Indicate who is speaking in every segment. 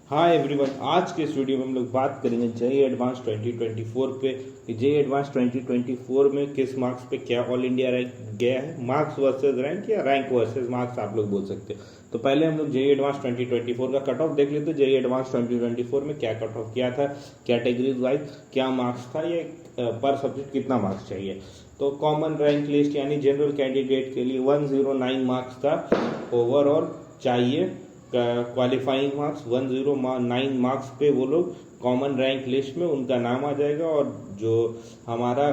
Speaker 1: Hi everyone, आज के इस वीडियो में हम लोग बात करेंगे जेईई एडवांस 2024 पे कि जेईई एडवांस 2024 में किस मार्क्स पे क्या ऑल इंडिया रैंक गया है। मार्क्स वर्सेस रैंक या रैंक वर्सेस मार्क्स आप लोग बोल सकते हो। तो पहले हम लोग जेईई एडवांस 2024 का कट ऑफ देख लेते हैं। जेईई एडवांस 2024 में क्या कट ऑफ किया था, कैटेगरीज वाइज क्या मार्क्स था, ये पर सब्जेक्ट कितना मार्क्स चाहिए। तो कॉमन रैंक लिस्ट यानी जनरल कैंडिडेट के लिए 109 मार्क्स था ओवरऑल चाहिए। क्वालिफाइंग मार्क्स 109 मार्क्स पे वो लोग कॉमन रैंक लिस्ट में उनका नाम आ जाएगा। और जो हमारा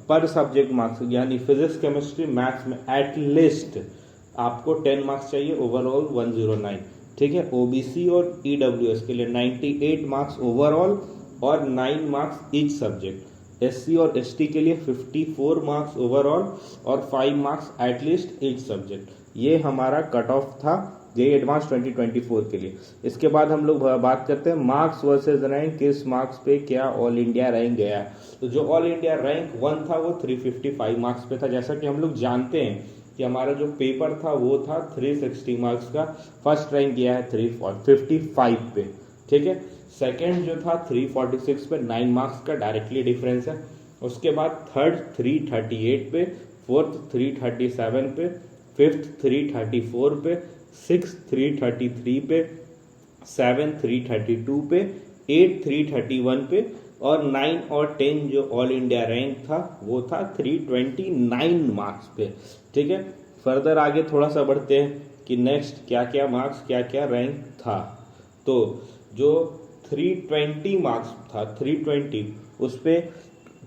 Speaker 1: पर सब्जेक्ट मार्क्स यानी फिजिक्स केमिस्ट्री मैथ्स में एटलीस्ट आपको 10 मार्क्स चाहिए ओवरऑल 109। ठीक है। ओबीसी और ईडब्ल्यूएस के लिए 98 मार्क्स ओवरऑल और 9 मार्क्स ईच सब्जेक्ट। एससी और एसटी के लिए 54 मार्क्स ओवरऑल और 5 मार्क्स एटलीस्ट ईच सब्जेक्ट। ये हमारा कट ऑफ था जेईई एडवांस 2024 के लिए। इसके बाद हम लोग बात करते हैं मार्क्स वर्सेस रैंक, किस मार्क्स पे क्या ऑल इंडिया रैंक गया है। तो जो ऑल इंडिया रैंक 1 था वो 355 मार्क्स पे था। जैसा कि हम लोग जानते हैं कि हमारा जो पेपर था वो था 360 मार्क्स का। फर्स्ट रैंक गया है 355 पे। ठीक है। सेकेंड जो था 346 पे, 9 मार्क्स का डायरेक्टली डिफरेंस है। उसके बाद थर्ड 338 पे, फोर्थ 337 पे, फिफ्थ 334 पे, 6 333 पे, 7 332 पे, 8 331 पे और 9 और 10 जो ऑल इंडिया रैंक था वो था 329 मार्क्स पे। ठीक है। फर्दर आगे थोड़ा सा बढ़ते हैं कि नेक्स्ट क्या क्या मार्क्स क्या क्या रैंक था। तो जो 320 मार्क्स था 320 उस पे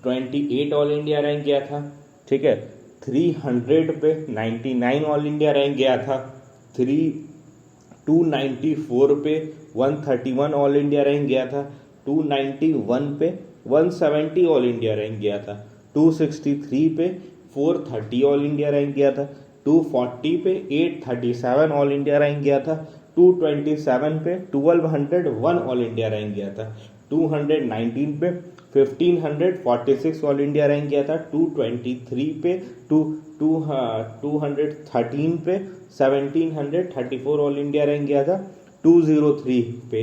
Speaker 1: 28 ऑल इंडिया रैंक गया था। ठीक है। 300 पे 99 ऑल इंडिया रैंक गया था। 294 पे 131 ऑल इंडिया रैंक गया था। 291 पे 170 ऑल इंडिया रैंक गया था। 263 पे 430 ऑल इंडिया रैंक गया था। 240 पे 837 ऑल इंडिया रैंक गया था। 227 पे 1201 ऑल इंडिया रैंक गया था। 219 पे 1546 ऑल इंडिया रैंक गया था। 223 पे 213 पे 1734 ऑल इंडिया रैंक गया था। 203 पे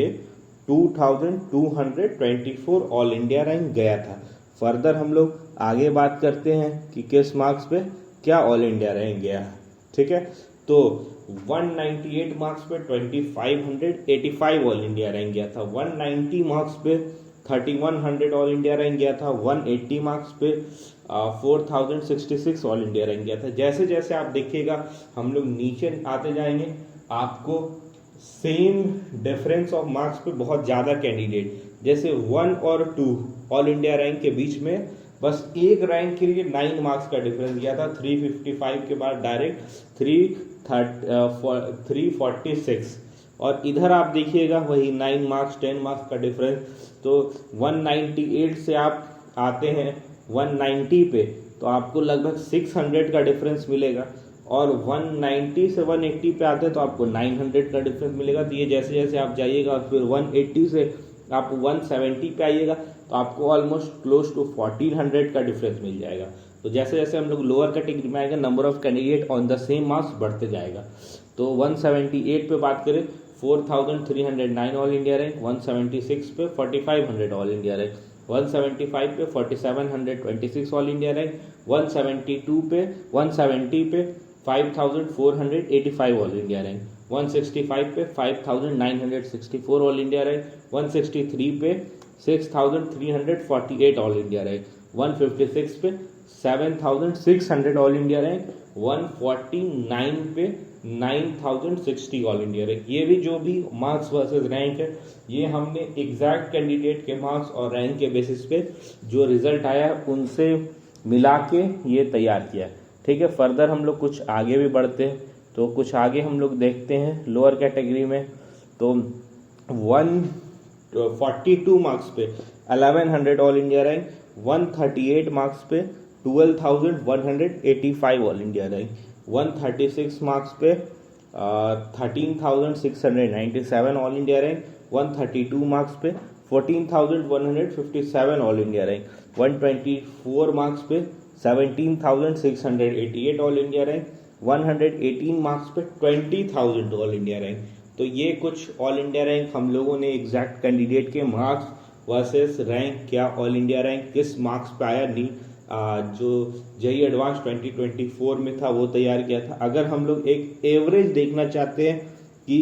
Speaker 1: 2224 ऑल इंडिया रैंक गया था। फर्दर हम लोग आगे बात करते हैं कि किस मार्क्स पे क्या ऑल इंडिया रैंक गया है। ठीक है। तो 198 मार्क्स पे 2585 ऑल इंडिया रैंक गया था। 190 मार्क्स पे 3100 ऑल इंडिया रैंक गया था। 180 मार्क्स पे 4066 ऑल इंडिया रैंक गया था। जैसे जैसे आप देखिएगा हम लोग नीचे आते जाएंगे आपको सेम डिफरेंस ऑफ मार्क्स पे बहुत ज़्यादा कैंडिडेट, जैसे 1 और 2 ऑल इंडिया रैंक के बीच में बस एक रैंक के लिए 9 मार्क्स का डिफरेंस गया था। 355 के बाद डायरेक्ट 346 और इधर आप देखिएगा वही 9 मार्क्स 10 मार्क्स का डिफरेंस। तो 198 से आप आते हैं 190 पे तो आपको लगभग 600 का डिफरेंस मिलेगा। और 190 से 180 पे आते हैं तो आपको 900 का डिफरेंस मिलेगा। तो ये जैसे जैसे आप जाइएगा फिर 180 से आप 170 पे आइएगा तो आपको ऑलमोस्ट क्लोज टू 1400 का डिफरेंस मिल जाएगा। तो जैसे जैसे हम लोग लोअर कैटेगरी में आएगा number of candidate on the same marks बढ़ते जाएगा। तो 178 पे बात करें 4309 ऑल इंडिया रैंक। 176 पे 4500 ऑल इंडिया रैंक। 175 पे 4726 ऑल इंडिया रैंक। 170 पे 5485 ऑल इंडिया रैंक। 165 पे 5964 ऑल इंडिया रैंक। 163 पे 6348 ऑल इंडिया रैंक। 156 पे 7600 ऑल इंडिया रैंक। 149 पे 9060 ऑल इंडिया रैंक। ये भी जो भी मार्क्स वर्सेस रैंक है ये हमने एग्जैक्ट कैंडिडेट के मार्क्स और रैंक के बेसिस पे जो रिजल्ट आया है उनसे मिला के ये तैयार किया। ठीक है। फर्दर हम लोग कुछ आगे भी बढ़ते हैं तो कुछ आगे हम लोग देखते हैं लोअर कैटेगरी में। तो 142 मार्क्स पे 1100 ऑल इंडिया रैंक। 138 मार्क्स पे 12185 ऑल इंडिया रैंक। 136 मार्क्स पे 13697 ऑल इंडिया रैंक। 132 मार्क्स पे 14157 ऑल इंडिया रैंक। 124 मार्क्स पे 17688 ऑल इंडिया रैंक। 118 मार्क्स पे 20,000 ऑल इंडिया रैंक। तो ये कुछ ऑल इंडिया रैंक हम लोगों ने एग्जैक्ट कैंडिडेट के मार्क्स वर्सेस रैंक, क्या ऑल इंडिया रैंक किस मार्क्स पे आया, नहीं जो जेई एडवांस 2024 में था वो तैयार किया था। अगर हम लोग एक एवरेज देखना चाहते हैं कि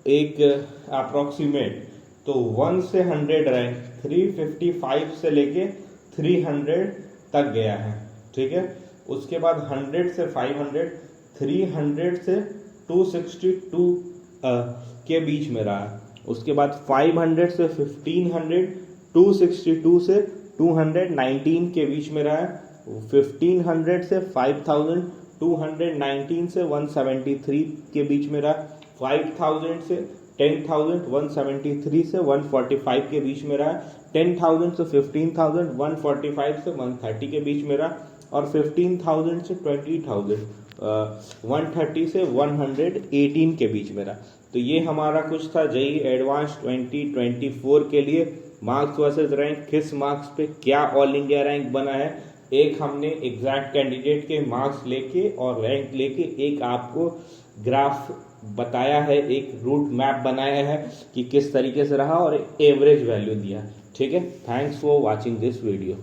Speaker 1: एक अप्रॉक्सीमेट, तो 1 से 100 रैंक 355 से लेके 300 तक गया है, ठीक है। उसके बाद 100 से 500, 300 से 262 के बीच में रहा है। उसके बाद 500 से 1500, 262 से 219 के बीच में रहा है। 1500 से 5000, 219 से 173 के बीच में रहा। 5000 से 10,000, 173 से 145 के बीच में रहा। 10,000 से 15,000, 145 से 130 के बीच में रहा। और 15,000 से 20,000, 130 से 118 के बीच में रहा। तो ये हमारा कुछ था जेई एडवांस 2024 के लिए मार्क्स वर्सेस रैंक, किस मार्क्स पे क्या ऑल इंडिया रैंक बना है। एक हमने एग्जैक्ट कैंडिडेट के मार्क्स लेके और रैंक लेके एक आपको ग्राफ बताया है, एक रूट मैप बनाया है कि किस तरीके से रहा और एवरेज वैल्यू दिया, ठीक है। Thanks for watching this video.